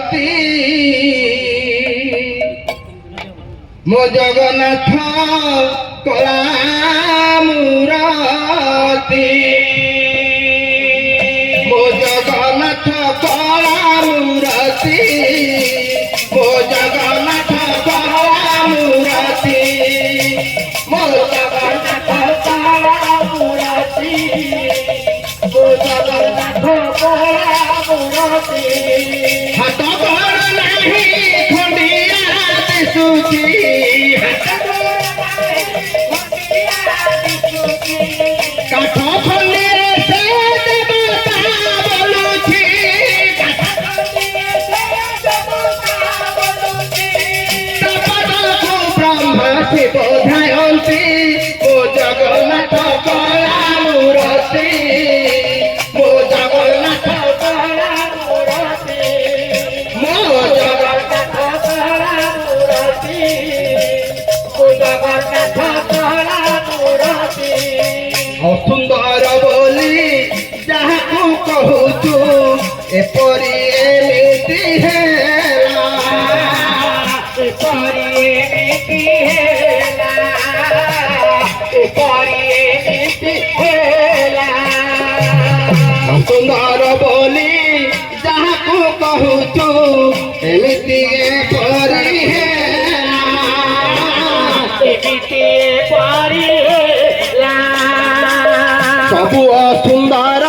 मूरती मो जगन्नाथ कला मूरती मो जगन्नाथ कला मूरती मो जगन्नाथ कला मूरती मो जगन्नाथ कला मूरती मो जगन्नाथ कला मूरती हाथ गोड़ नाही खंडिया दिसुची काठ खंडिया से देवता बोलुची तपदको ब्रह्मा शिव ध्यायन्ति ओ जगन्नाथ कला मूरती ओ जगन्नाथ कला मूरती मो जगन्नाथ कला मूरती ओ जगन्नाथ कला मूरती सुंदर बोली जहाँ कहूचु एपरी एमिति हेला एपरी एमिति हेला एपरी एमिति हेला सुंदर बोली जहाँ कहूचु एमिति एपरी हेला एमिति एपरी सबु सुंदर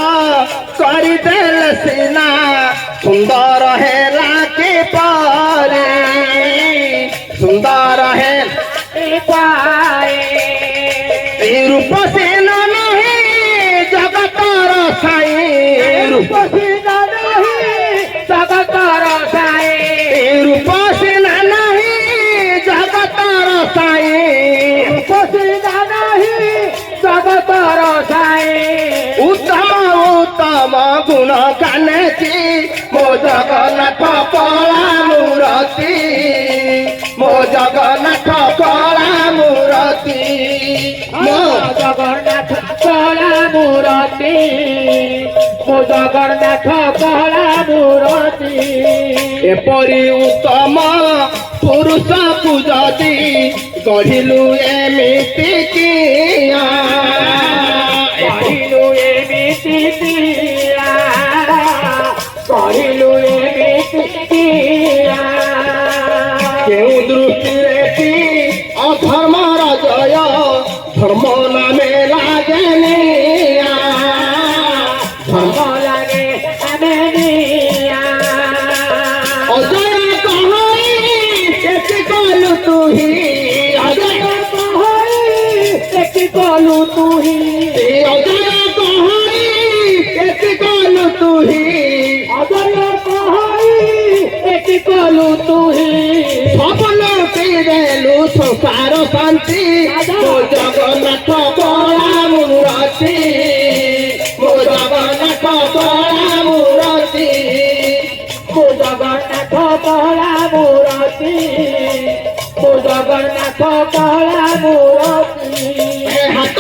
करदेल सीना सुंदर हेला के पारे सुंदर है रूप से नहीं जगतर साई रूप से नहीं जगतर साई रूप से नहीं जगतर साई रूप से नहीं जगतर साई उत्तम उत्तम गुण गानेची मो जगन्नाथ कला मूरती मो जगन्नाथ कला मूरती मो जगन्नाथ कला मूरती मो जगन्नाथ कला मूरती एपरी उत्तम पुरुष को जदि गढ़िलु एमिति किया गढ़िलु एमिति किया गढ़िलु एमिति किया केउ दृष्टि की अधर्मर जय धर्म नामे लागेनिया धर्म लागे अमेनिया अजय कहई एति कलु तुही अजय कहई एति कलु तुही अजय कहई एति कलु तुही अजय कहई एति कलु तुही सफल देलु संसार शांति मो जगन्नाथ कला मूरती मो जगन्नाथ कला मूरती मो जगन्नाथ कला मूरती मो जगन्नाथ कला मूरती हाथ